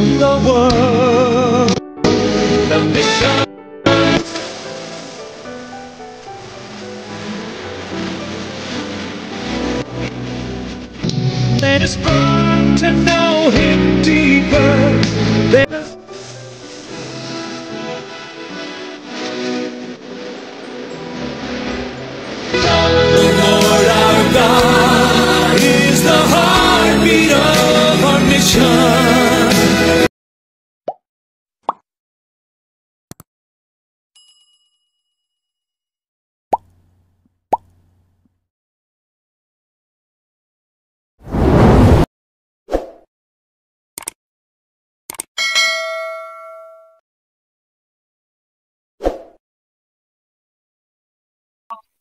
around the world. The mission. Let us burn to know Him deeper. Let us the Lord our God is the heartbeat of our mission.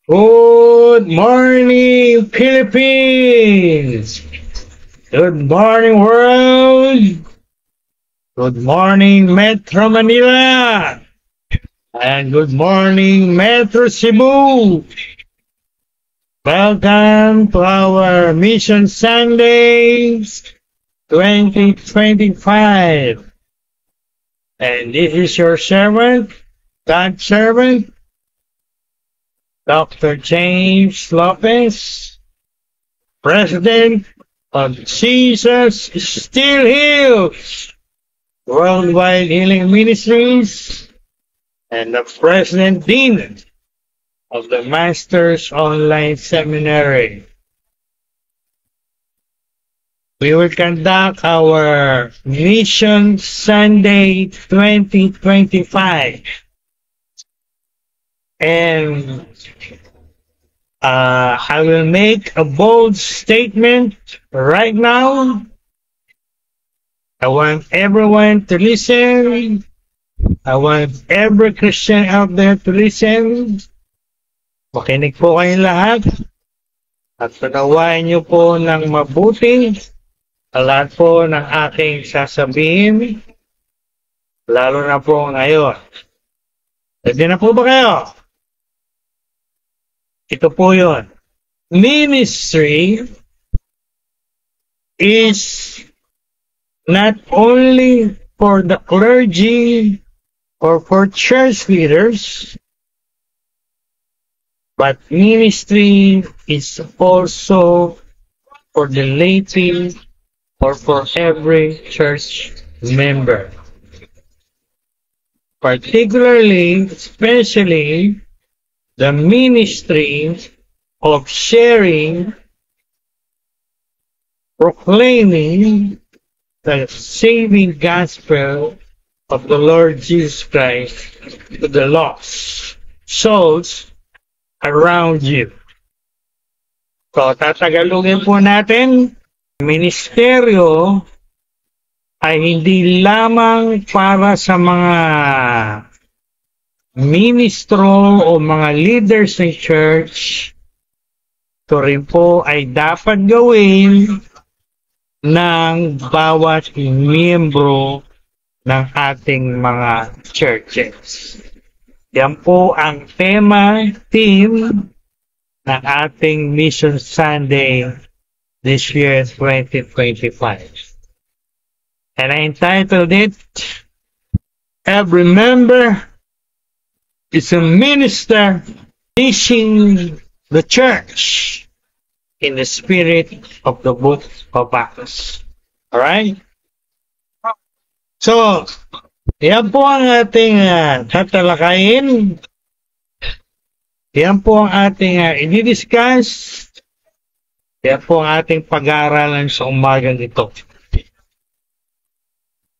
Good morning, Philippines! Good morning, world! Good morning, Metro Manila! And good morning, Metro Cebu! Welcome to our Mission Sundays 2025. And this is your servant, God's servant, Dr. James Lopez, President of Jesus Still Heals Worldwide Healing Ministries, and the President Dean of the Masters Online Seminary. We will conduct our Mission Sunday 2025. And I will make a bold statement right now. I want everyone to listen. I want every Christian out there to listen. Makinig po kayong lahat. At panawain niyo po ng mabuti lahat po ng aking sasabihin. Lalo na po ngayon. Ready na po ba kayo? Ito po yun. Ministry is not only for the clergy or for church leaders, but ministry is also for the laity or for every church member. Particularly, especially, the ministry of sharing, proclaiming the saving gospel of the Lord Jesus Christ to the lost souls around you. So, tatagalugin po natin, ministeryo ay hindi lamang para sa mga ministro o mga leaders ng church. Ito rin po ay dapat gawin ng bawat miyembro ng ating mga churches. Yan po ang theme ng ating Mission Sunday this year 2025. And I entitled it, Every Member is a Minister teaching the church in the spirit of the book of Acts. Alright? So, yan po ang ating tatalakayin. Yan po ang ating i-discuss. Yan po ang ating pag-aaralan sa umagang ito.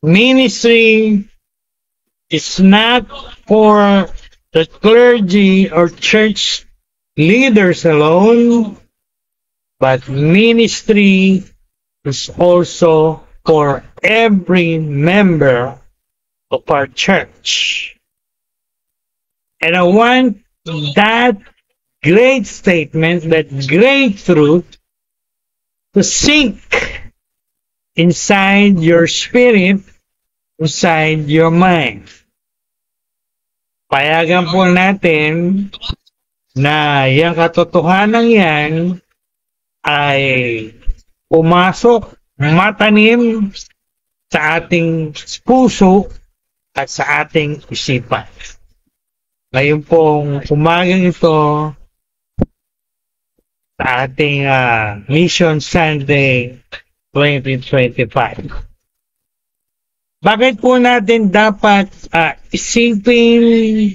Ministry is not for the clergy or church leaders alone, but ministry is also for every member of our church. And I want that great statement, that great truth, to sink inside your spirit, inside your mind. Payagan po natin na yung katotohanan yan ay pumasok, matanim sa ating puso at sa ating isipan. Ngayon pong umagang ito sa ating Mission Sunday 2025. Bakit po natin dapat isipin,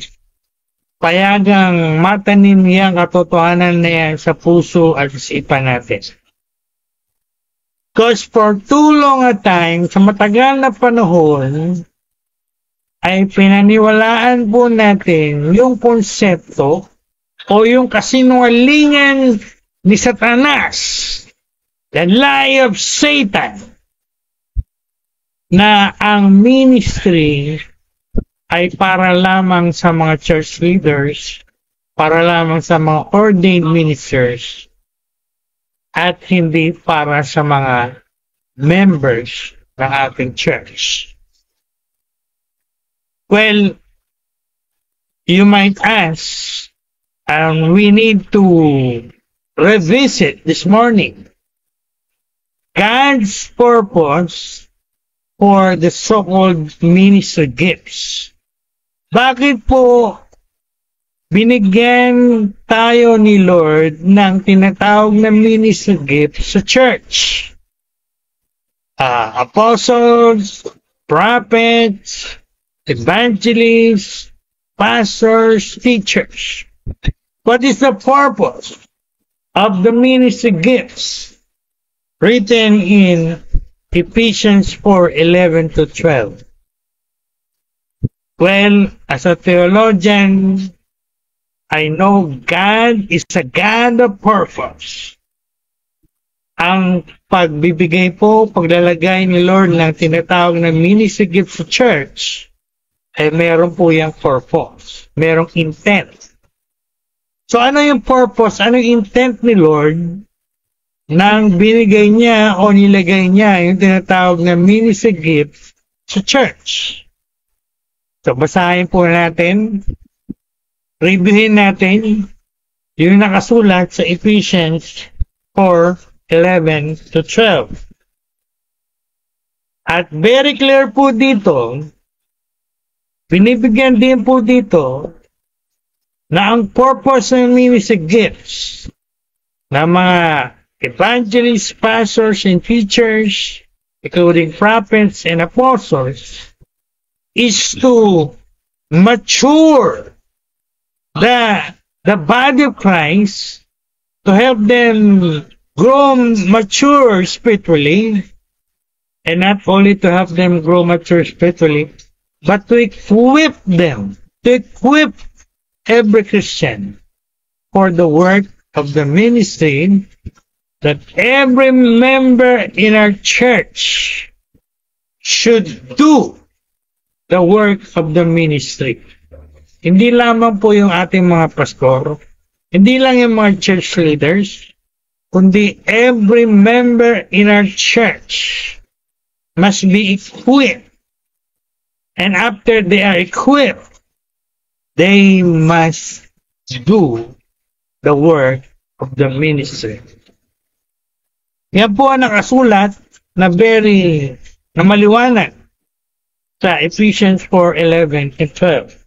payagang matanim niyang katotohanan na yan sa puso at isipan natin? Because for too long a time, sa matagal na panahon, ay pinaniwalaan po natin yung konsepto o yung kasinungalingan ni Satanas, the lie of Satan, na ang ministry ay para lamang sa mga church leaders, para lamang sa mga ordained ministers, at hindi para sa mga members ng ating church. Well, you might ask, we need to revisit this morning God's purpose for the so-called ministry gifts. Bakit po binigyan tayo ni Lord ng tinatawag na ministry gifts sa church? Apostles, prophets, evangelists, pastors, teachers. What is the purpose of the ministry gifts written in Ephesians 4:11 to 12? Well, as a theologian, I know God is a God of purpose. Ang pagbibigay po, paglalagay ni Lord ng tinatawag na ministry gift sa church, ay meron po yung purpose, merong intent. So ano yung purpose, ano yung intent ni Lord nang binigay niya o nilagay niya yung tinatawag na ministry gift sa church? So basahin po natin, reviewin natin yung nakasulat sa Ephesians 4:11 to 12. At very clear po dito, binibigyan din po dito na ang purpose ng ministry gifts ng mga evangelists, pastors, and teachers, including prophets and apostles, is to mature the body of Christ, to help them grow mature spiritually, and not only to help them grow mature spiritually, but to equip them, to equip every Christian for the work of the ministry, that every member in our church should do the work of the ministry. Hindi lamang po yung ating mga pastor, hindi lang yung mga church leaders, kundi every member in our church must be equipped. And after they are equipped, they must do the work of the ministry. Yan po ang nakasulat na maliwanag sa Ephesians 4:11 and 12.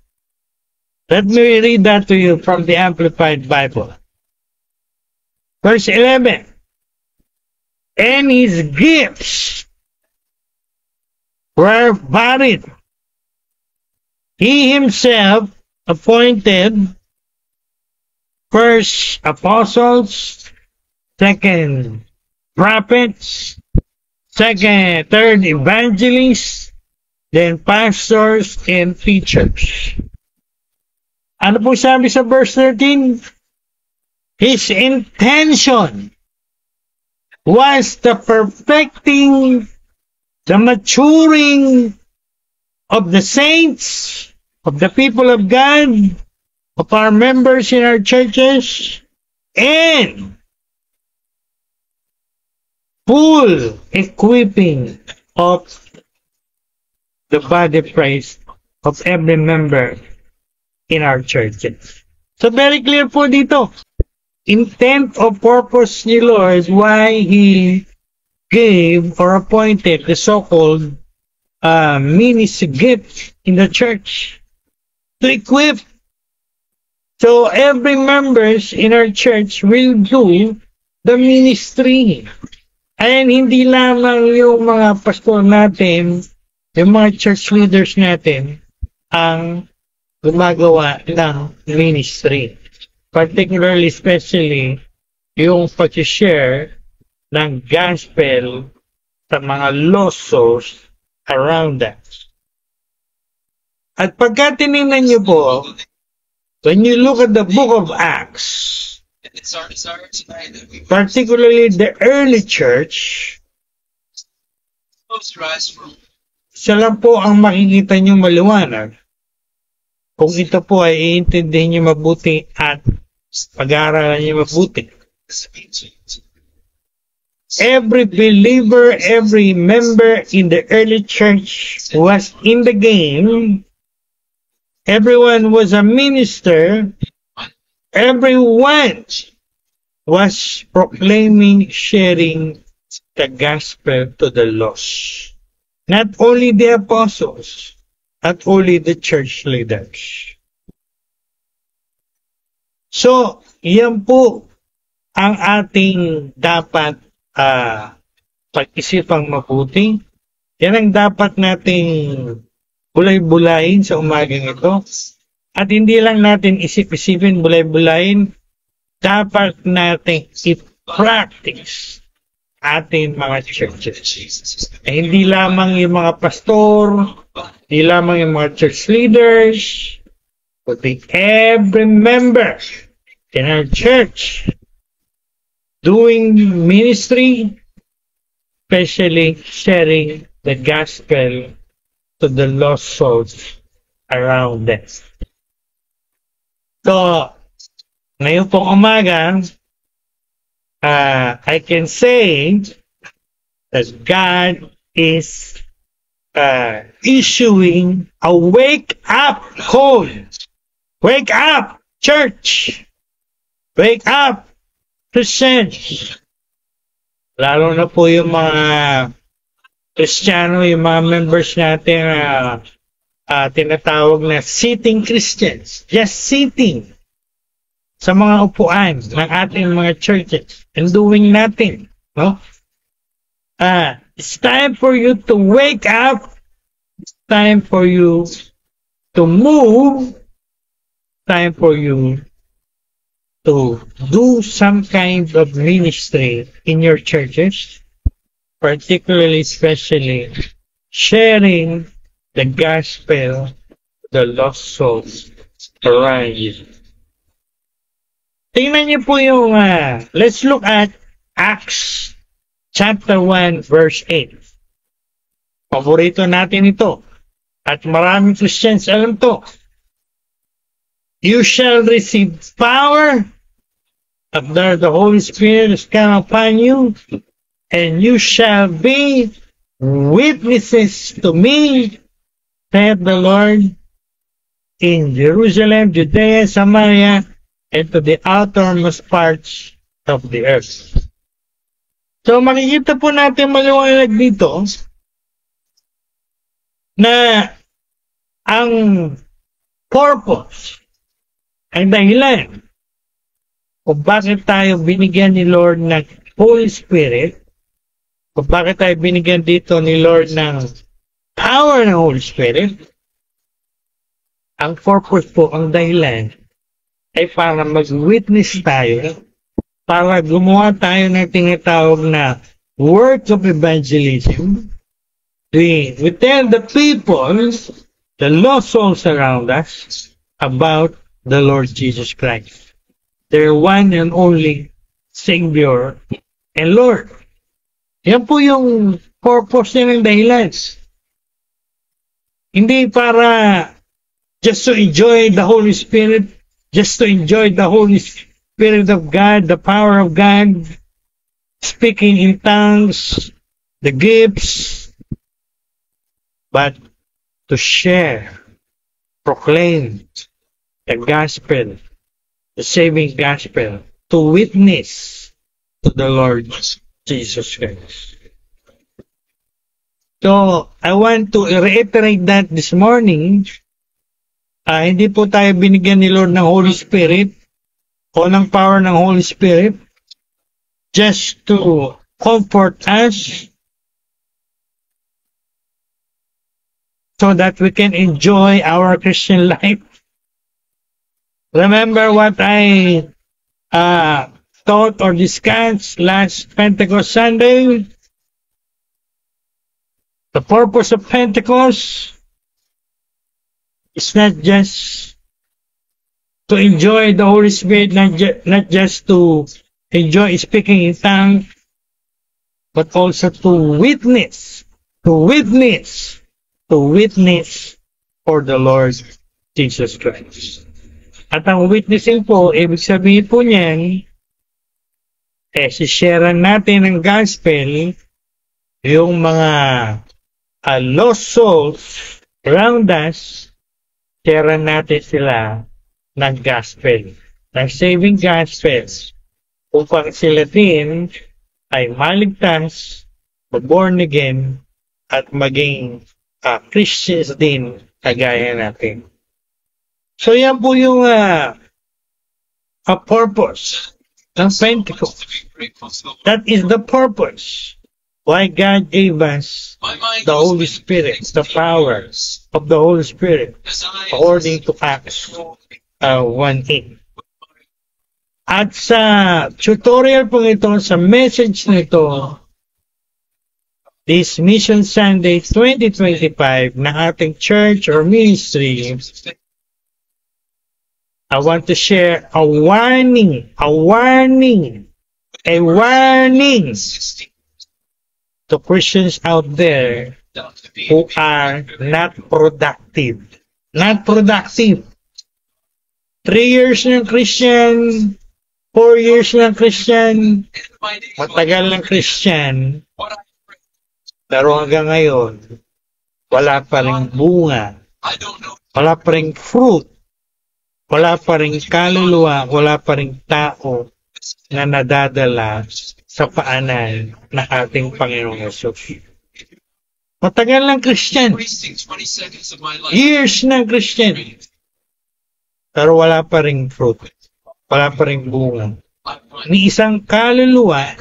Let me read that to you from the Amplified Bible. Verse 11. And his gifts were varied. He himself appointed first apostles, second prophets, third evangelists, then pastors and teachers. Ano po sabi sa verse 13? His intention was the perfecting, the maturing of the saints, of the people of God, of our members in our churches, and full equipping of the body of Christ, of every member in our churches. So very clear po dito. Intent or purpose ni Lord why He gave or appointed the so-called ministry gift in the church to equip. So every members in our church will do the ministry. And hindi lamang yung mga pastor natin, yung mga church leaders natin, ang gumagawa ng ministry. Particularly, especially, yung pag-share ng gospel sa mga lost souls around us. At pagka tinignan niyo po, when you look at the book of Acts, particularly the early church, siya lang po ang makikita niyo maliwanag. Kung ito po ay iintindihin niyo mabuti at pag-aaralan niyo mabuti. Every believer, every member in the early church was in the game. Everyone was a minister. Everyone was proclaiming, sharing the gospel to the lost. Not only the apostles, not only the church leaders. So, yan po ang ating dapat pag-isipang mabuti. Yan ang dapat nating bulay-bulayin sa umagang ito. At hindi lang natin isip-isipin, bulay-bulayin, dapat natin i-practice ating mga churches. Eh, hindi lamang yung mga pastor, hindi lamang yung mga church leaders, but every member in our church doing ministry, especially sharing the gospel to the lost souls around us. So, ngayon pong umaga, I can say that God is issuing a wake-up call. Wake up, church! Wake up, Christians! Lalo na po yung mga Kristiyano, yung mga members natin tinatawag na sitting Christians. Just sitting sa mga upuan ng ating mga churches and doing nothing. No? It's time for you to wake up. It's time for you to move. Time for you to do some kind of ministry in your churches, particularly, especially, sharing the gospel to the lost souls around you. Tingnan niyo po yung, let's look at Acts chapter 1 verse 8. Paborito natin ito. At maraming Christians alam to. You shall receive power after the Holy Spirit has come upon you, and you shall be witnesses to me, saith the Lord, in Jerusalem, Judea, Samaria, and to the outermost parts of the earth. So makikita po natin maliwanag dito na ang purpose, ang dahilan kung bakit tayo binigyan ni Lord ng Holy Spirit, kung bakit tayo binigyan dito ni Lord ng power ng Holy Spirit, ang purpose po, ang dahilan, ay para mag-witness tayo, para gumawa tayo ng tinatawag na work of evangelism. We tell the people, the lost souls around us, about the Lord Jesus Christ, their one and only Savior and Lord. Yan po yung purpose niya ng dahilan. Hindi para just to enjoy the Holy Spirit, just to enjoy the Holy Spirit of God, the power of God, speaking in tongues, the gifts, but to share, proclaim the gospel, the saving gospel, to witness to the Lord Jesus Christ. So, I want to reiterate that this morning, hindi po tayo binigyan ni Lord ng Holy Spirit o ng power ng Holy Spirit just to comfort us so that we can enjoy our Christian life. Remember what I taught or discussed last Pentecost Sunday? The purpose of Pentecost is not just to enjoy the Holy Spirit, not just to enjoy speaking in tongues, but also to witness for the Lord Jesus Christ. At ang witnessing po, ibig sabihin po niyan, si-share natin ang gospel, yung mga lost souls around us, share natin sila ng gospel, ng saving gospel, upang sila din ay maligtas, born again, at maging Christians din kagaya natin. So yan po yung purpose ng Pentecost. That is the purpose why God gave us the Holy Spirit, the power of the Holy Spirit, according to Acts 1:8. At sa tutorial po ito, sa message nito, this Mission Sunday 2025 na ating church or ministry, I want to share a warning to Christians out there who are not productive. Not productive. 3 years ng Christian, 4 years ng Christian, matagal ng Christian, pero hanggang ngayon, wala pa ring bunga, wala pa ring fruit, wala pa ring kaluluwa, wala pa ring tao na nadadala sa paanan ng ating Panginoong Hesus. Matagal ng Christian. Years ng Christian. Pero wala pa ring fruit. Wala pa ring bunga. Ni isang kaluluwa,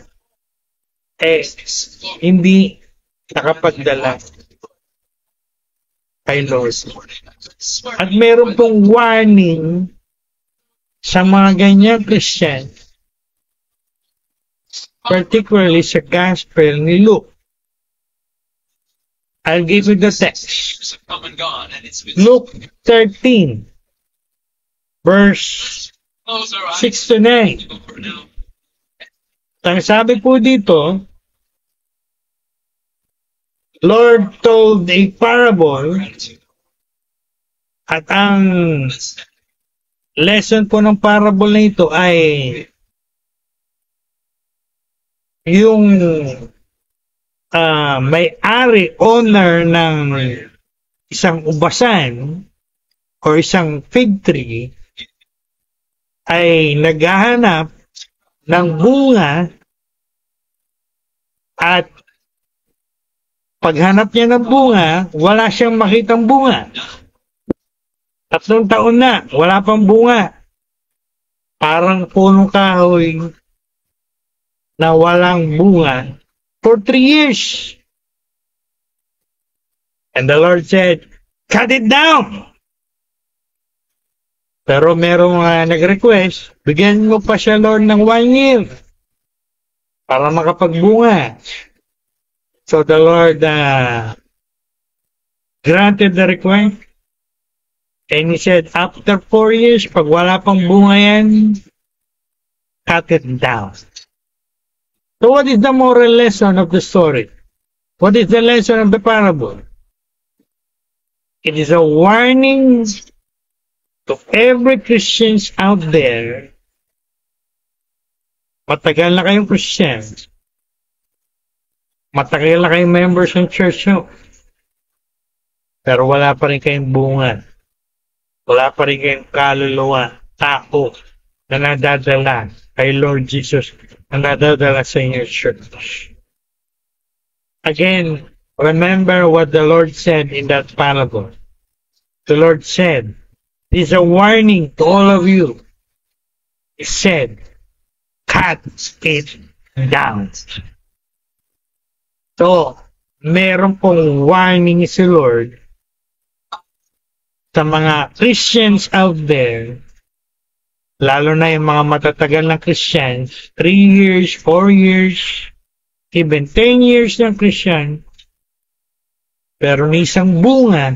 hindi nakapagdala kay Lord. At meron pong warning sa mga ganyan Christian, particularly sa Gospel ni Luke. I'll give you the text. Luke 13, verse 6 to 9. Ang sabi po dito, Lord told a parable, at ang lesson po ng parable na ito ay yung may-ari, owner ng isang ubasan o isang fig tree ay naghahanap ng bunga, at paghanap niya ng bunga, wala siyang makitang bunga. 3 taon na, wala pang bunga. Parang punong kahoy na walang bunga for 3 years. And the Lord said, cut it down. Pero merong nag-request, bigyan mo pa siya, Lord, ng 1 year para makapagbunga. So the Lord granted the request, and He said, after 4 years, pag wala pang bunga yan, cut it down. So what is the moral lesson of the story? What is the lesson of the parable? It is a warning to every Christians out there. Matagal na kayong Christians. Matagal na kayong members ng church nyo. Pero wala pa rin kayong bunga. Wala pa rin kayong kaluluwa, tao na nadadala kay Lord Jesus, na nadadala sa inyong church. Again, remember what the Lord said in that parable. The Lord said, this is a warning to all of you. He said, cut it down. So, meron pong warning si Lord sa mga Christians out there, lalo na yung mga matatagal na Christians, 3 years, 4 years, even 10 years ng Christian, pero ni isang bunga,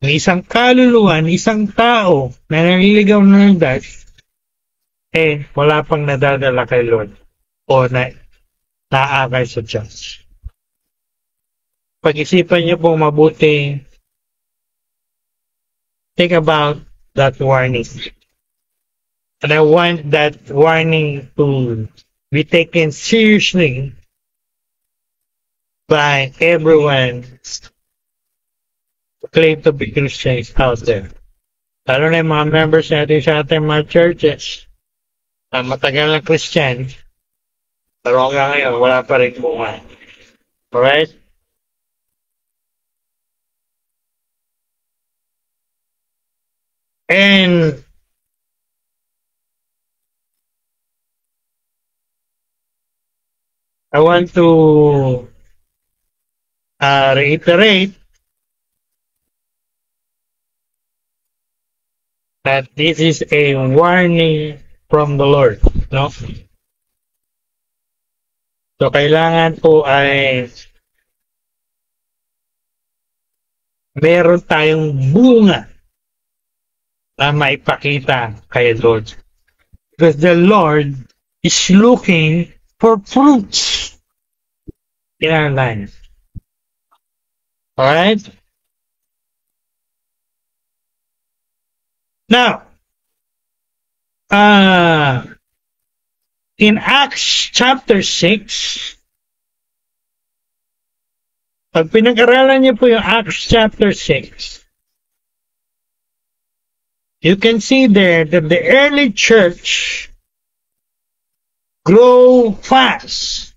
ni isang kaluluwa, ni isang tao na naliligaw na ng Dutch, wala pang nadadala kay Lord o naakay sa Diyos. Pag-isipan niyo po mabuti, think about that warning. And I want that warning to be taken seriously by everyone who claim to be Christians out there. Lalo na yung mga members natin sa ating mga churches na matagal na Christian, pero hanggang ngayon, wala pa rin bunga. Alright? And I want to reiterate that this is a warning from the Lord, no? So kailangan po ay meron tayong bunga na maipakita kay Lord. Because the Lord is looking for fruits in our lives. Alright? Now, in Acts chapter 6, pag pinag-aralan niyo po yung Acts chapter 6, you can see there that the early church grow fast.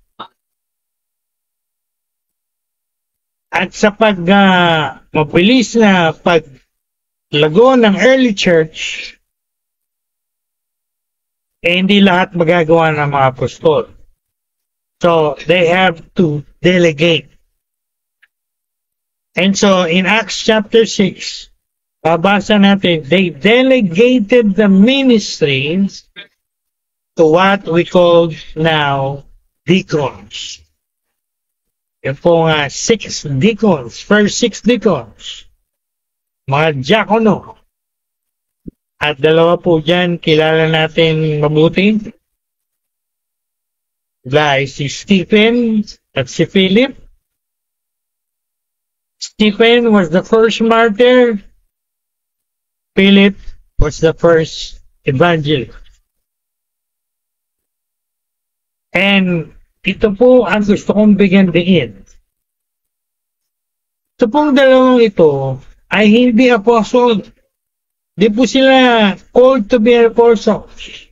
At sa mabilis na paglago ng early church, hindi lahat magagawa ng mga apostol. So, they have to delegate. And so, in Acts chapter 6, babasa natin, they delegated the ministries to what we call now deacons. Yung po nga 6 deacons, first 6 deacons, mga diakono. At dalawa po dyan, kilala natin mabuti. Si Stephen at si Philip. Stephen was the first martyr. Philip was the first evangelist. And ito po ang gusto kong bigyan diin. Ito pong dalawang ito ay hindi apostle. Di po sila called to be apostles.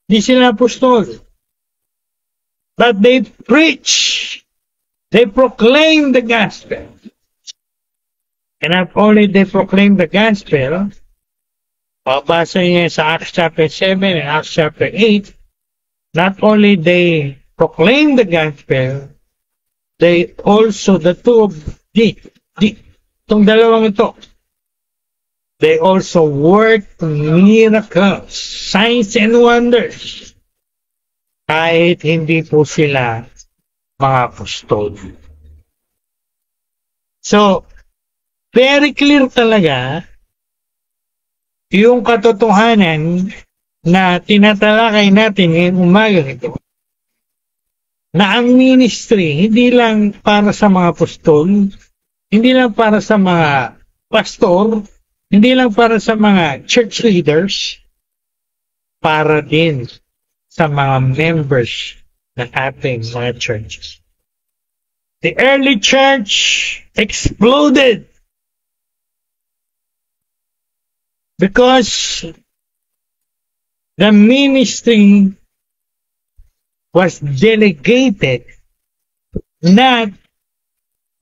Di sila apostol. But they preach. They proclaim the gospel. And not only they proclaim the gospel, pabasa niya sa Acts chapter 7 and Acts chapter 8, not only they proclaim the gospel, they also, the two of itong dalawang ito, they also work miracles, signs and wonders, kahit hindi po sila mga apostol. So, very clear talaga yung katotohanan na tinatalakay natin ngayong umaga ito. Na ang ministry, hindi lang para sa mga apostol, hindi lang para sa mga pastor, hindi lang para sa mga church leaders, para din sa mga members ng ating mga churches. The early church exploded because the ministry was delegated not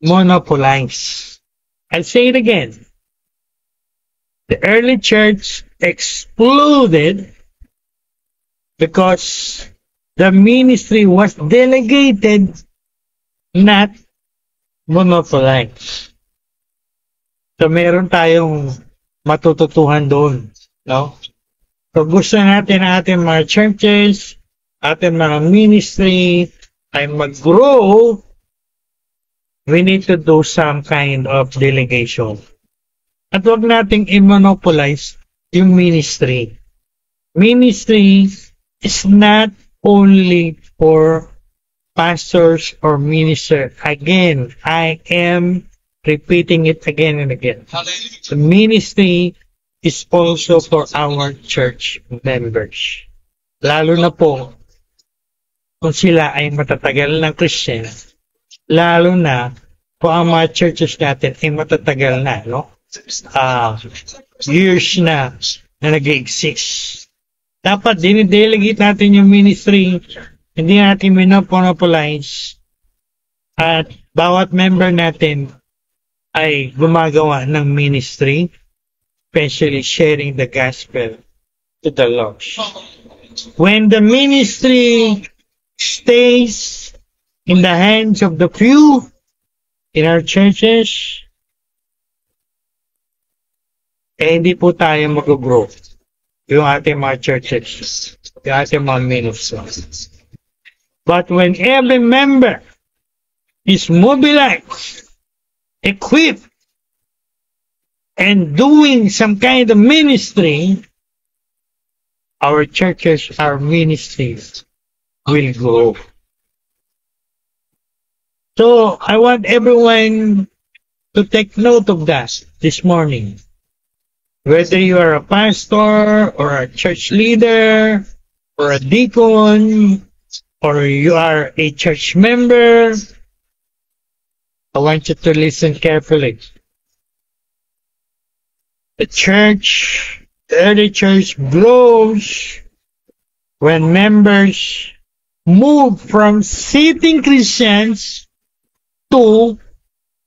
monopolize. I'll say it again. The early church exploded because the ministry was delegated, not monopolized. So meron tayong matututuhan doon, no? So gusto natin ang ating mga churches, ating mga ministry ay mag-grow, we need to do some kind of delegation. At huwag nating i-monopolize yung ministry. Ministry is not only for pastors or ministers. Again, I am repeating it again and again. The ministry is also for our church members. Lalo na po kung sila ay matatagal ng Christian, lalo na kung ang mga churches natin ay matatagal na, no? Years na nag-exist. Dapat dinidelegate natin yung ministry, hindi natin monopolize, at bawat member natin ay gumagawa ng ministry, especially sharing the gospel to the lost. When the ministry stays in the hands of the few in our churches, hindi po tayo mag-grow yung ating mga churches, yung ating mga ministries. But when every member is mobilized, equipped, and doing some kind of ministry, our churches, our ministries will grow. So I want everyone to take note of that this morning. Whether you are a pastor or a church leader or a deacon or you are a church member, I want you to listen carefully. The church, the early church grows when members move from sitting Christians to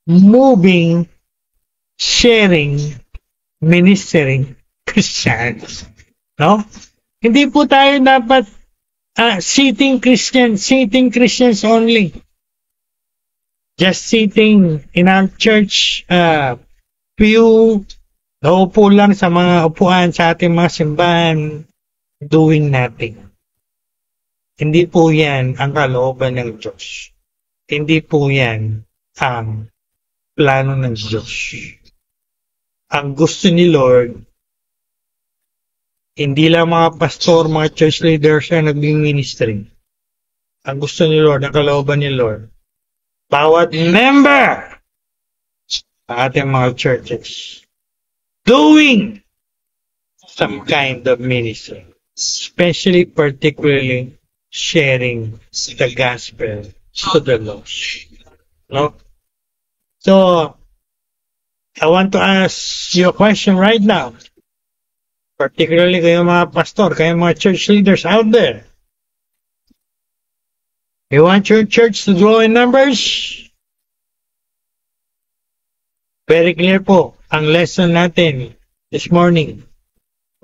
moving, sharing, ministering Christians. No? Hindi po tayo dapat sitting Christians only. Just sitting in our church pew, naupo lang sa mga upuan sa ating mga simbahan, doing nothing. Hindi po yan ang kalooban ng Diyos. Hindi po yan ang plano ng Diyos. Ang gusto ni Lord, hindi lang mga pastor, mga church leaders ang naging ministry. Ang gusto ni Lord, ang kalooban ni Lord, bawat member ng ating mga churches doing some kind of ministry, especially, particularly, sharing the gospel to the lost. No? So, I want to ask you a question right now. Particularly kayo mga pastor, kayo mga church leaders out there. You want your church to grow in numbers? Very clear po ang lesson natin this morning.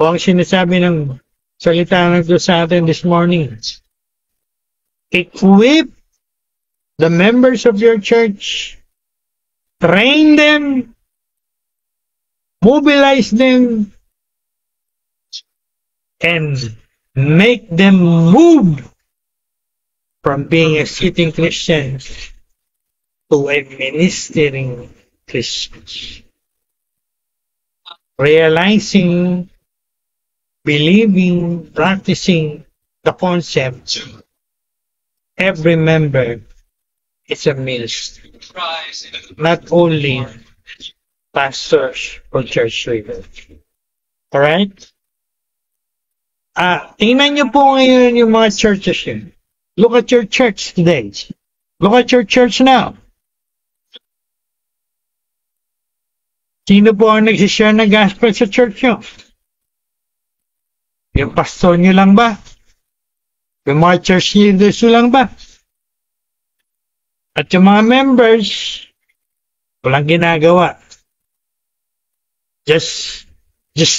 O ang sinasabi ng salita ng Diyos sa atin this morning. Equip the members of your church. Train them. Mobilize them. And make them move from being a sitting Christian to a ministering Christian. Realizing, believing, practicing the concept, every member is a ministry. Not only pastors or church leaders. Alright? Tingnan niyo po ngayon yung mga churches yun. Look at your church today. Look at your church now. Sino po ang nagsishare ng gospel sa church nyo? Yung pastor nyo lang ba? Yung mga church leaders nyo lang ba? At yung mga members, Walang ginagawa. Just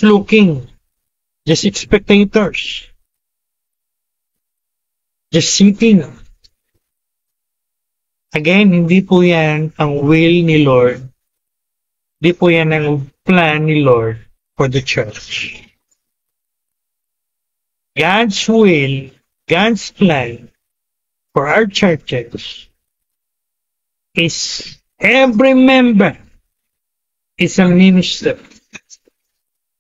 looking. Just spectators. Just sitting. Again, hindi po yan ang will ni Lord. Hindi po yan ang plan ni Lord for the church. God's will, God's plan for our churches is every member is a minister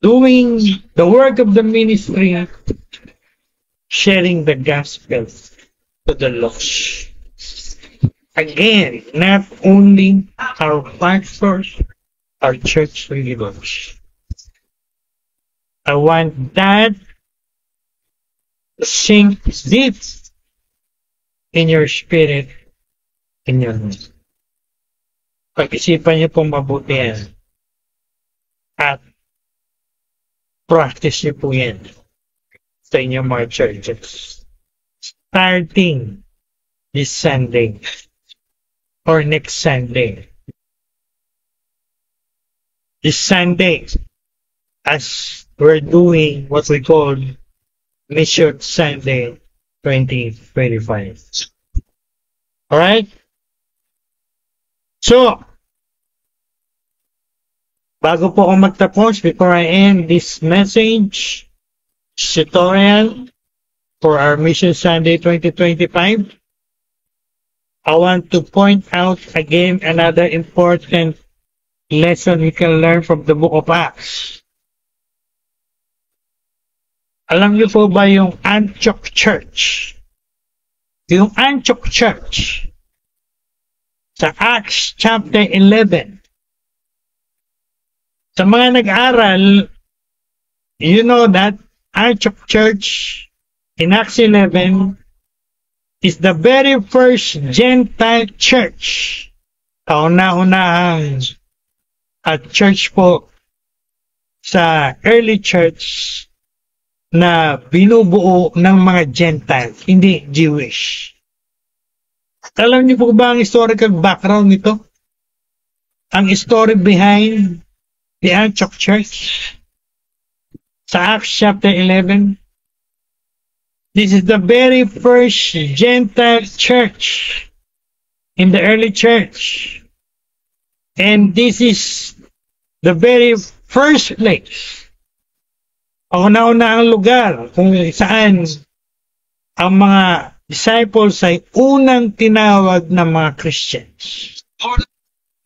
doing the work of the ministry, sharing the gospel to the lost. Again, not only our pastors, our church leaders. I want that to sink deep in your spirit, in your heart. Pag-isipan niyo pong mabuti yan. At practice niyo po yan sa inyong mga churches. Starting this Sunday or next Sunday. This Sunday, as we're doing what we call Mission Sunday 2025. Alright? So, bago po ako magtapos, before I end this message, tutorial for our Mission Sunday 2025, I want to point out again another important lesson we can learn from the book of Acts. Alam niyo po ba yung Antioch Church? Yung Antioch Church sa Acts chapter 11. Sa mga nag-aral, you know that Antioch Church in Acts 11 is the very first Gentile church. Kauna-unahang at church po sa early church na binubuo ng mga Gentile, hindi Jewish. Alam niyo po ba ang historical background nito? Ang story behind the Antioch Church sa Acts chapter 11. This is the very first Gentile church in the early church. And this is the very first place, kauna-unahang lugar kung saan ang mga disciples ay unang tinawag ng mga Christians.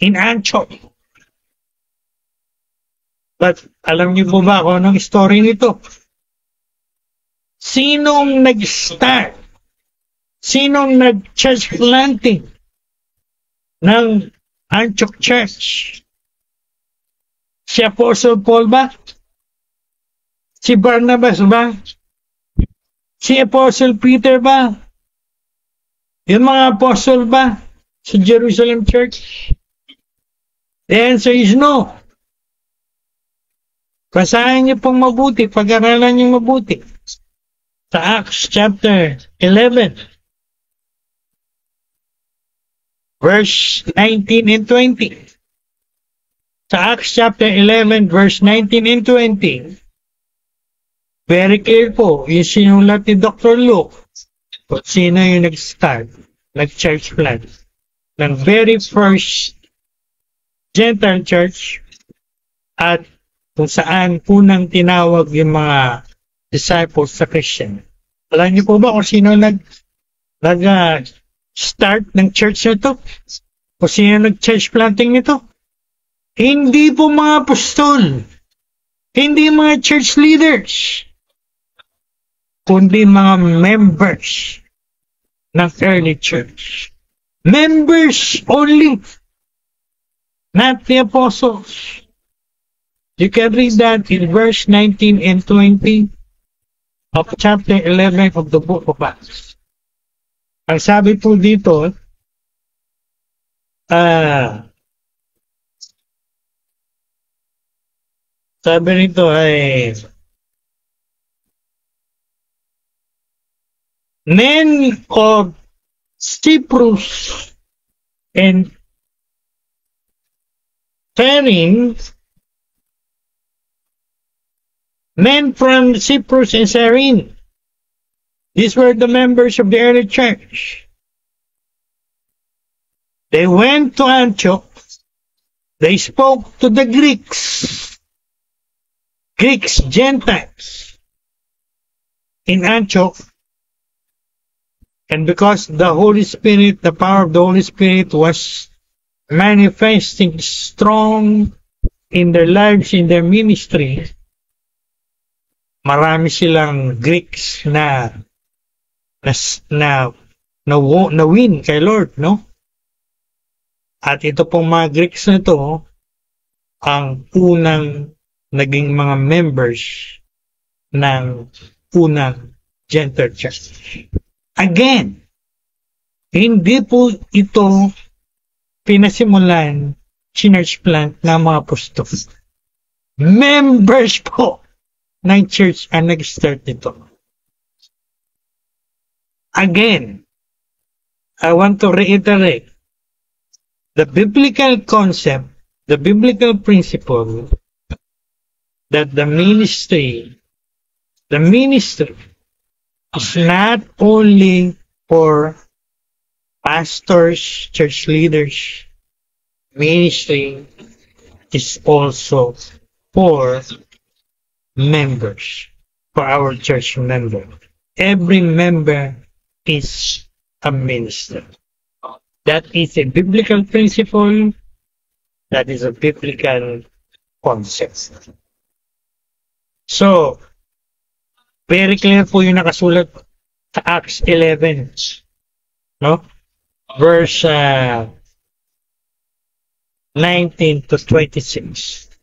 In Antioch. But alam niyo po ba kung anong story nito? Sinong nag-start? Sinong nag-church planting ng Antioch Church? Si Apostle Paul ba? Si Barnabas ba? Si Apostle Peter ba? Yung mga apostle ba sa Jerusalem Church? The answer is no. Basahin niyo pong mabuti, pag-aralan niyo mabuti. Sa Acts chapter 11, verse 19 and 20. Sa Acts chapter 11, verse 19 and 20, very clear po, yung sinulat ni Dr. Luke, kung sino yung nag-start, nag-church plant, ng very first Gentile church, at kung saan unang tinawag yung mga disciples sa Christian. Alam niyo po ba kung sino nag-start ng church nito? Kung sino nag-church planting nito? Hindi po mga apostol, hindi mga church leaders, kundi mga members ng early church. Members only, not the apostles. You can read that in verse 19 and 20 of chapter 11 of the book of Acts. Ang sabi po dito, sabi nito ay, men of Cyprus and Cyrene, men from Cyprus and Cyrene. These were the members of the early church. They went to Antioch. They spoke to the Greeks, Gentiles, in Antioch. And because the Holy Spirit, the power of the Holy Spirit was manifesting strong in their lives, in their ministry, marami silang Greeks na win kay Lord, no? At ito pong mga Greeks na ito, ang unang naging mga members ng unang Gentile Church. Again, hindi po ito pinasimulan, church plant ng mga apostol. Members po ng church ang nag-start nito. Again, I want to reiterate, the biblical concept, the biblical principle that the ministry is not only for pastors, church leaders. Ministry is also for members, for our church member. Every member is a minister. That is a biblical principle. That is a biblical concept. So, very clear po yung nakasulat sa Acts 11, no? Verse 19 to 26.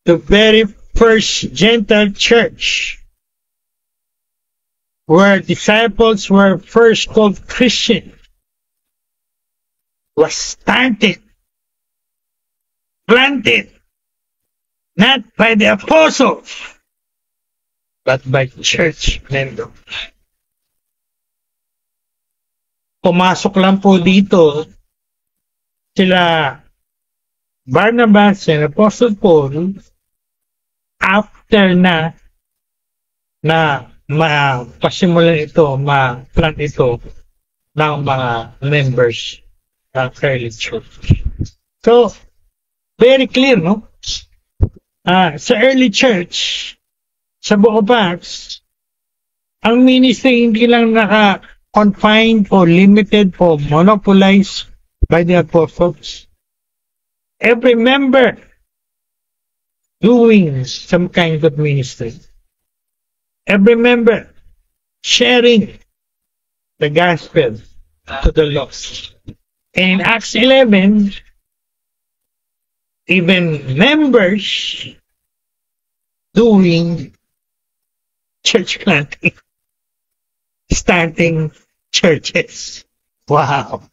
The very first Gentile church where disciples were first called Christian was started, planted, not by the apostles, but by church members. Pumasok lang po dito sila Barnabas and Apostle Paul after na pasimulan ito, ma-plant ito ng mga members ng early church. So, very clear, no? Sa early church, sa Book of Acts, ang ministry hindi lang naka-confined or limited or monopolized by the apostles. Every member doing some kind of ministry. Every member sharing the gospel to the lost. In Acts 11, even members doing church planting, starting churches. Wow.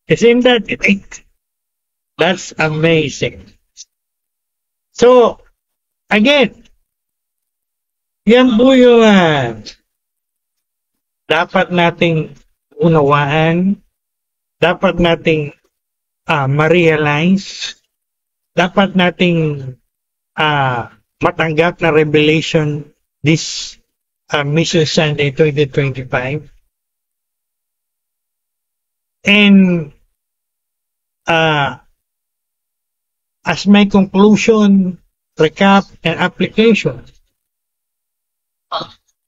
Isn't that great? That's amazing. So, again, yan po yung dapat nating unawaan, dapat nating ma-realize, dapat nating matanggap na revelation this Mission Sunday 2025. And as my conclusion, recap, and application,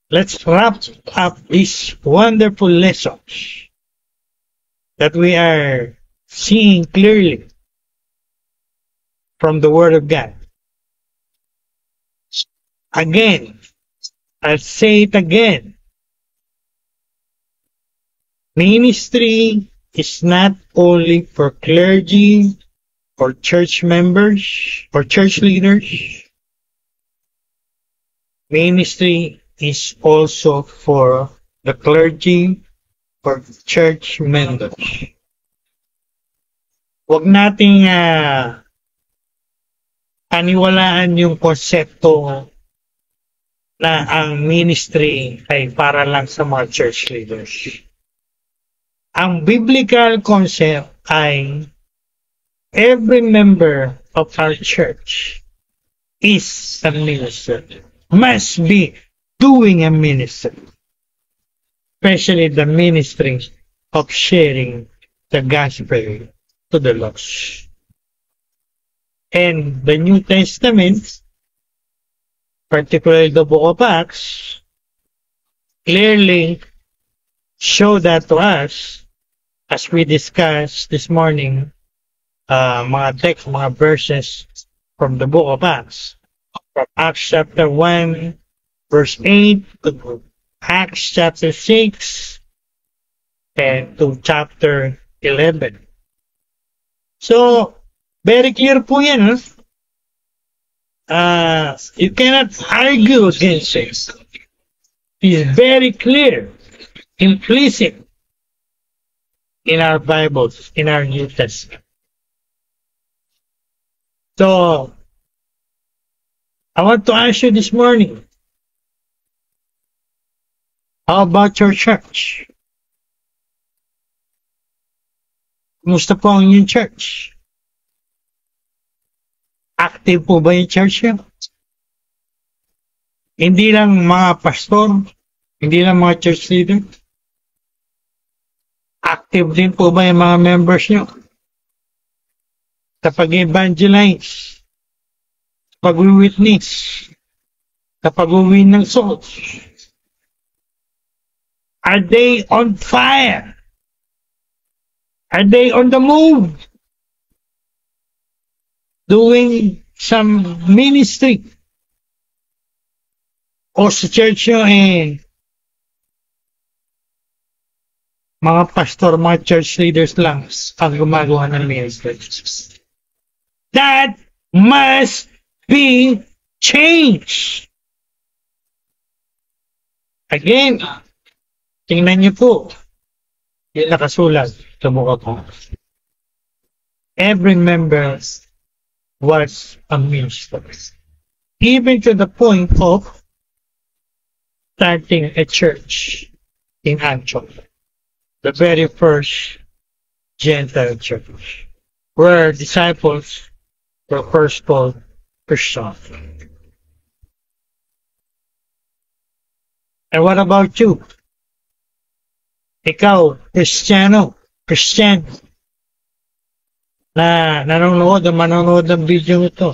let's wrap up these wonderful lessons that we are seeing clearly from the Word of God. Again, I'll say it again. Ministry is not only for clergy or church members or church leaders. Ministry is also for the clergy or church members. Huwag nating aniwalaan yung konsepto na ang ministry ay para lang sa mga church leaders. Ang biblical concept ay every member of our church is a minister, must be doing a ministry, especially the ministry of sharing the gospel to the lost. And the New Testament, particularly the book of Acts, clearly show that to us as we discussed this morning, mga text, mga verses from the book of Acts. From Acts chapter 1, verse 8 to Acts chapter 6 and to chapter 11. So, very clear po yan. You cannot argue against it. It's very clear, implicit in our Bibles, in our New Testament. So, I want to ask you this morning, how about your church? Kumusta po ang inyong church? Active po ba yung church niyo? Hindi lang mga pastor, hindi lang mga church leader. Active din po ba yung mga members niyo? Sa pag-evangelize, pag-witness, sa pag-uwi ng souls. Are they on fire? Are they on the move? Doing some ministry? O sa church nyo mga pastor, mga church leaders lang ang gumagawa ng ministry. That must be changed. Again, tingnan niyo po yung nakasulat sa mukha ko. Every member was a minister. Even to the point of starting a church in Antioch. The very first Gentile church, where disciples were first called Christians. And what about you? Ikaw, Christian, na nanonood ng video ito.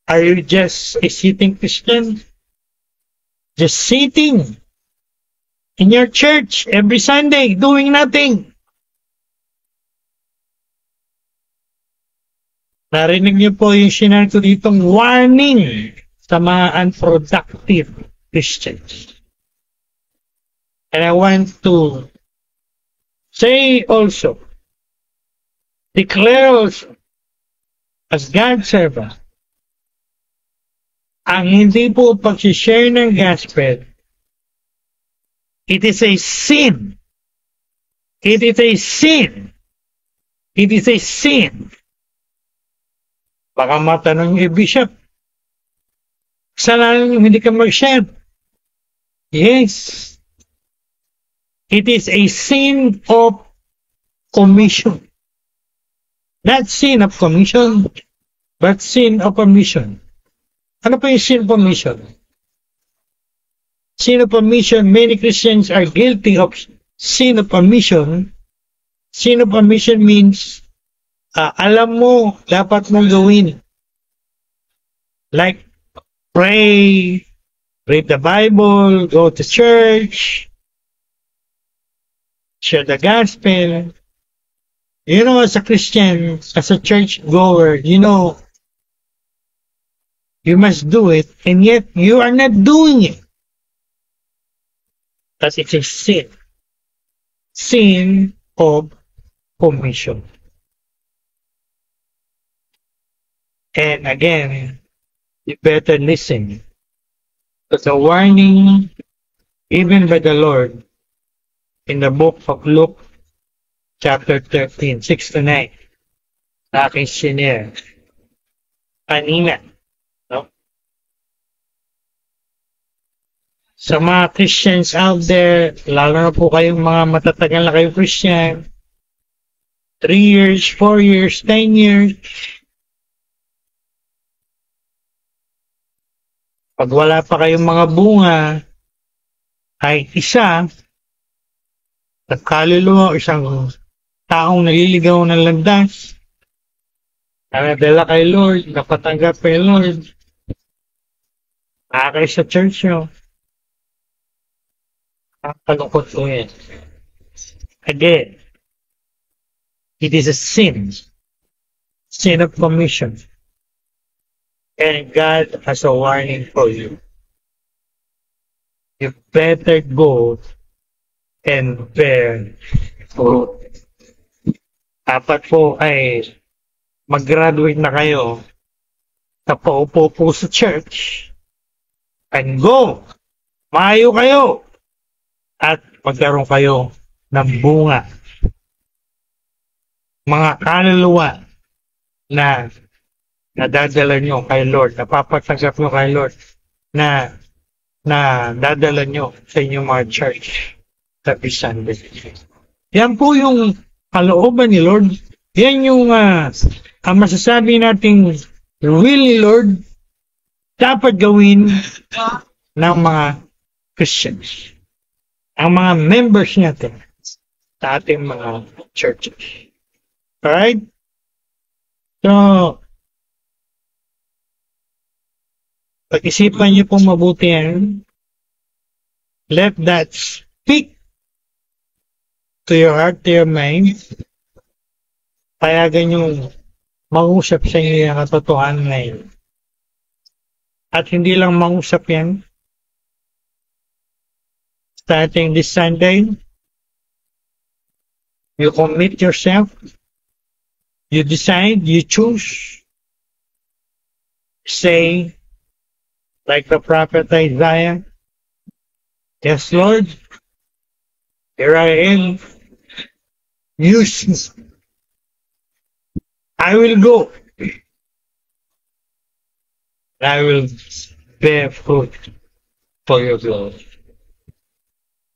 Are you just a sitting Christian? Just sitting in your church every Sunday, doing nothing. Narinig niyo po yung sinare ko ditong warning sa mga unproductive Christians. And I want to say also, declare also, as God's servant, ang hindi po pag-share ng gospel, it is a sin. It is a sin. It is a sin. Baka matanong yung bishop, saan hindi ka mag-share? Yes. It is a sin of commission. Not sin of commission, but sin of omission. Ano po yung sin of omission? Sin of omission, many Christians are guilty of sin of omission. Sin of omission means, alam mo, dapat mong gawin. Like, pray, read the Bible, go to church, share the gospel. You know, as a Christian, as a church goer, you know, you must do it, and yet you are not doing it. Because it's a sin. Sin of omission. And again, you better listen to the warning given by the Lord in the book of Luke, chapter 13, 6 to 9. Na aking sinare kanina. No? Sa mga Christians out there, lalo na po kayong mga matatagal na kayong Christian, 3 years, 4 years, 10 years. Pag wala pa kayong mga bunga, ay isa, nagkaluluwa, isang taong naliligaw ng landas, na nadala kay Lord, napatanggap kay Lord, akay sa church nyo, nakakalungkot po yan. Again, it is a sin of commission. And God has a warning for you. You better go and bear fruit. Dapat po ay mag-graduate na kayo, napaupo po sa church, and go! Maayo kayo! At magkaroon kayo ng bunga. Mga kaluluwa na nadadala nyo kay Lord, napapatanggap nyo kay Lord, na dadala nyo sa inyong mga church every Sunday. Yan po yung kalooban ni Lord. Yan yung masasabi nating will ni Lord dapat gawin ng mga Christians. Ang mga members natin sa ating mga churches. Alright? So, pag-isipan niyo pong mabuti yan. Let that speak to your heart, to your mind. Payagan yung mangusap sa inyo yung katotohanan na yun. At hindi lang mangusap yan. Starting this Sunday, you commit yourself. You decide, you choose. Say, like the prophet Isaiah, yes, Lord, here I am. Use me. I will go. I will bear fruit for your glory.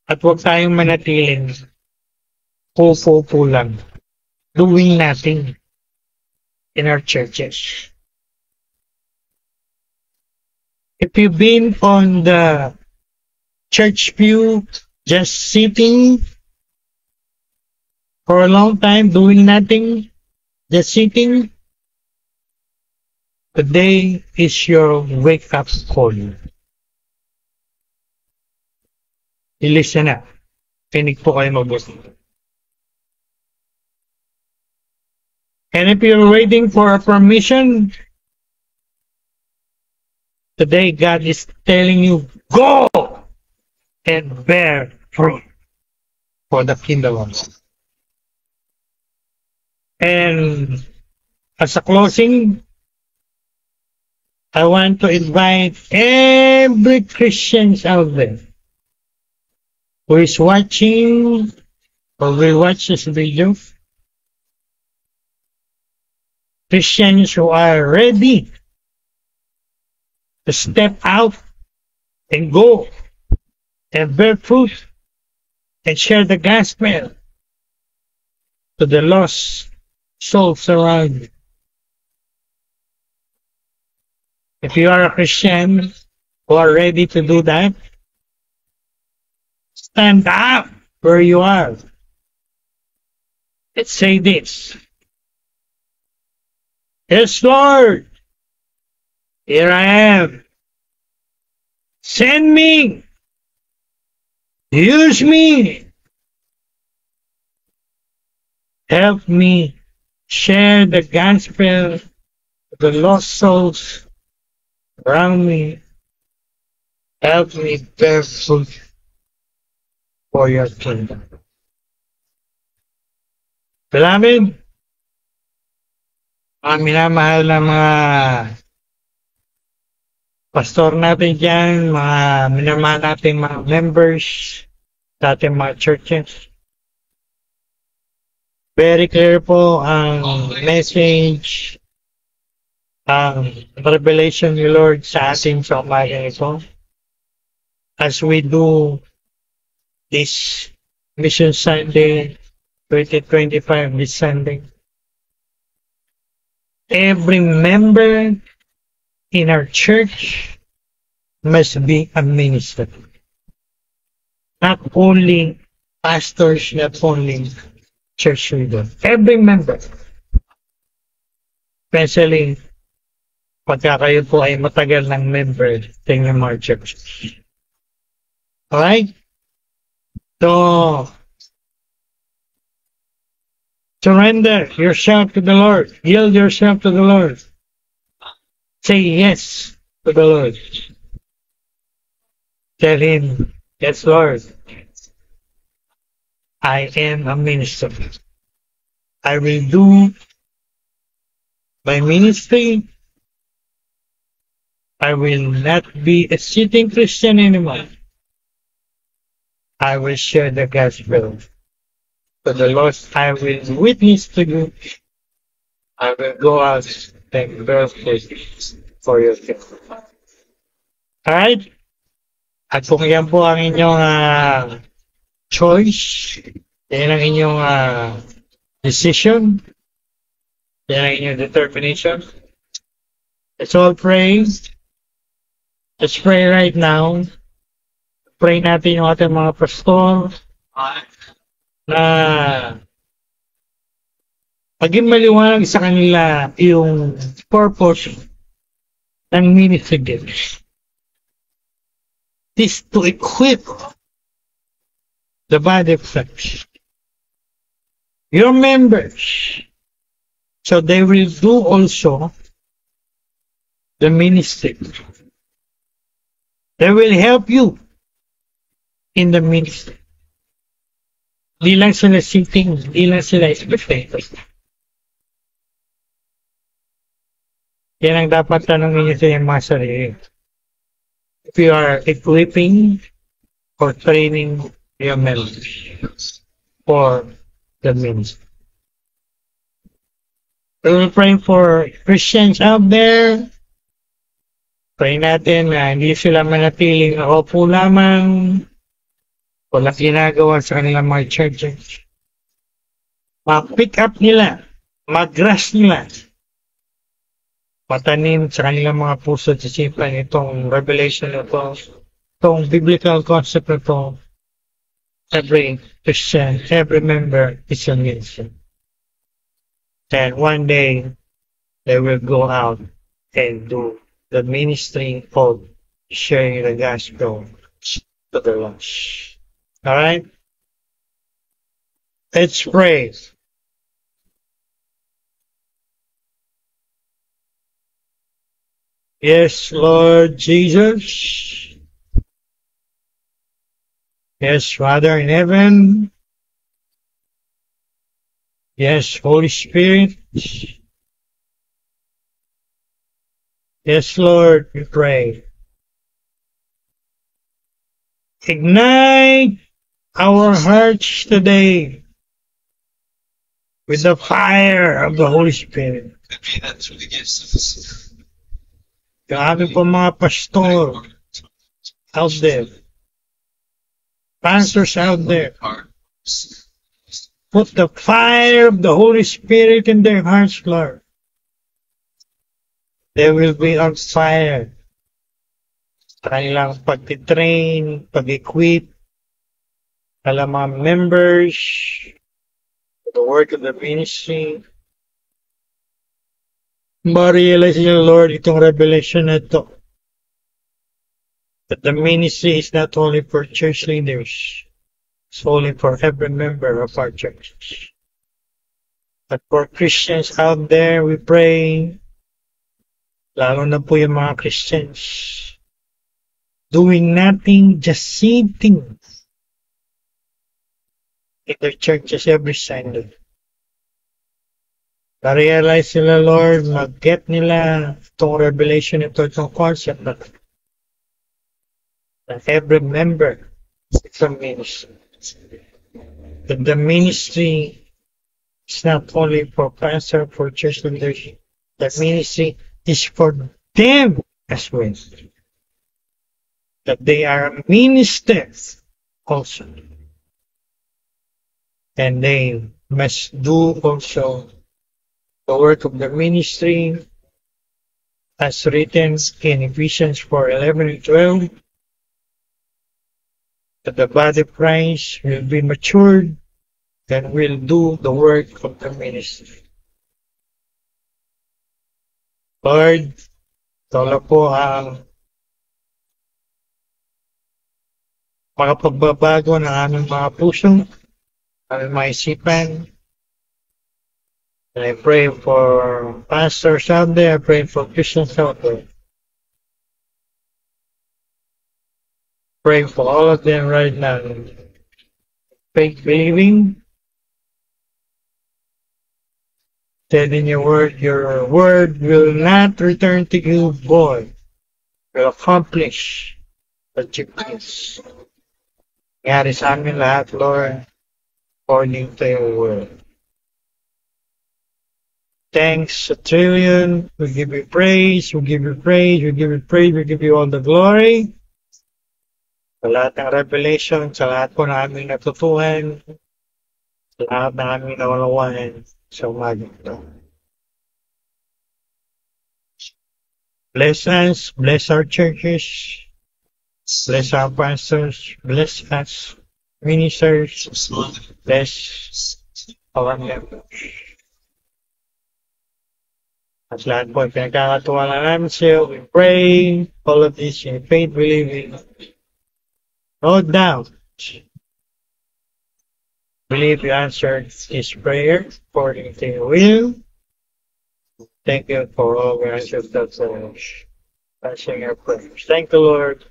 At huwag tayong manatiling po lang, doing nothing in our churches. If you've been on the church pew, just sitting for a long time, doing nothing, just sitting, today is your wake-up call. I-listen na. Pinig po kayo mabuti. And if you're waiting for a permission, today God is telling you, go and bear fruit for the kingdom of God. And as a closing, I want to invite every Christian out there who is watching or will watch this video, Christians who are ready to step out and go and bear fruit and share the gospel to the lost souls around you. If you are a Christian who are ready to do that, stand up where you are. Let's say this. Yes, Lord. Here I am. Send me. Use me. Help me share the gospel to the lost souls around me. Help me bear fruit for your kingdom. Beloved, mga minamahal na mga pastor natin dyan, mga minamahal natin mga members sa ating mga churches. Very clear po ang message, ang revelation ni Lord sa ating sa umaga ito. As we do this Mission Sunday 2025 this Sunday. Every member in our church must be a minister. Not only pastors, not only church leaders. Every member. Especially pagka kayo po ay matagal ng member ng mga church. Alright? So, surrender yourself to the Lord. Yield yourself to the Lord. Say yes to the Lord. Tell Him, yes, Lord, I am a minister. I will do my ministry. I will not be a sitting Christian anymore. I will share the gospel to the lost. I will witness to you. I will go out and bear fruit for your kingdom. Alright? At kung yan po ang inyong choice, yan ang inyong decision, yan ang inyong determination, let's all pray. Let's pray right now. Pray natin yung ating mga pastor na maging maliwanag sa kanila yung purpose ng ministry gifts. This to equip the body of Christ, your members, so they will do also the ministry. They will help you in the ministry. Di lang sila sitting, di lang sila spectators. Yan ang dapat tanongin niyo sa iyong mga sarili. If you are equipping or training your members for the ministry. We will pray for Christians out there. Pray natin na hindi sila manatiling nakaupo lamang, walang ginagawa sa kanilang mga churches. Ma-pick up nila, mag-grasp nila, matanim sa kanilang mga puso at isipan itong revelation na ito, itong biblical concept na ito. Every Christian, every member is a minister. And one day, they will go out and do the ministry of sharing the gospel to the lost. Alright? Let's pray. Yes, Lord Jesus. Yes, Father in heaven. Yes, Holy Spirit. Yes, Lord, we pray. Ignite our hearts today with the fire of the Holy Spirit. Yung aming po mga pastor out there, pastors out there, put the fire of the Holy Spirit in their hearts, Lord. They will be on fire. Kanilang pag-train, pag-equip, alam mga members, the work of the ministry. Ma-realize niyo, Lord, itong revelation na ito. That the ministry is not only for church leaders, it's only for every member of our church. But for Christians out there, we pray, lalo na po yung mga Christians, doing nothing, just sitting in their churches every Sunday. Na-realize nila, Lord, mag-get nila itong revelation ito, itong concept na that every member is a ministry. That the ministry is not only for pastor, for church leadership. The ministry is for them as well. That they are ministers also. And they must do also the work of the ministry as written in Ephesians 4:11 and 12, that the body of Christ will be matured and will do the work of the ministry. Lord, tala po ang mga pagbabago ng aming mga puso, aming mga isipan. And I pray for pastors out there, I pray for Christians out there. Pray for all of them right now. Faith believing. Said in your word will not return to you void. Will accomplish what you please. Nangyari sa amin lahat, Lord, according to your word. Thanks a trillion. We give you praise, we give you praise, we give you praise, we give you all the glory. Sa lahat ng revelation, sa lahat po na aming natutuhan, sa lahat na aming nawalawan sa umagang ito. Bless us, bless our churches, bless our pastors, bless us, ministers, bless our members. At lahat po, pinagkakatuwala namin sa iyo. We pray all of this in faith, believing. No doubt. Believe you answered this prayer according to your will. Thank you for all your answers that answering our prayers. Thank the Lord.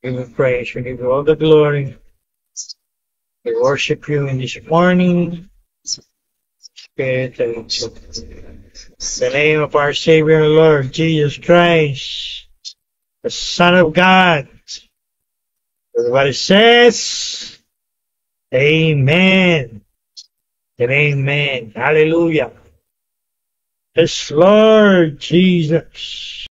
We give you praise. We give you all the glory. We worship you in this morning. Spirit and the name of our Savior, Lord Jesus Christ, the Son of God. Everybody says, Amen and Amen. Hallelujah. Yes, Lord Jesus.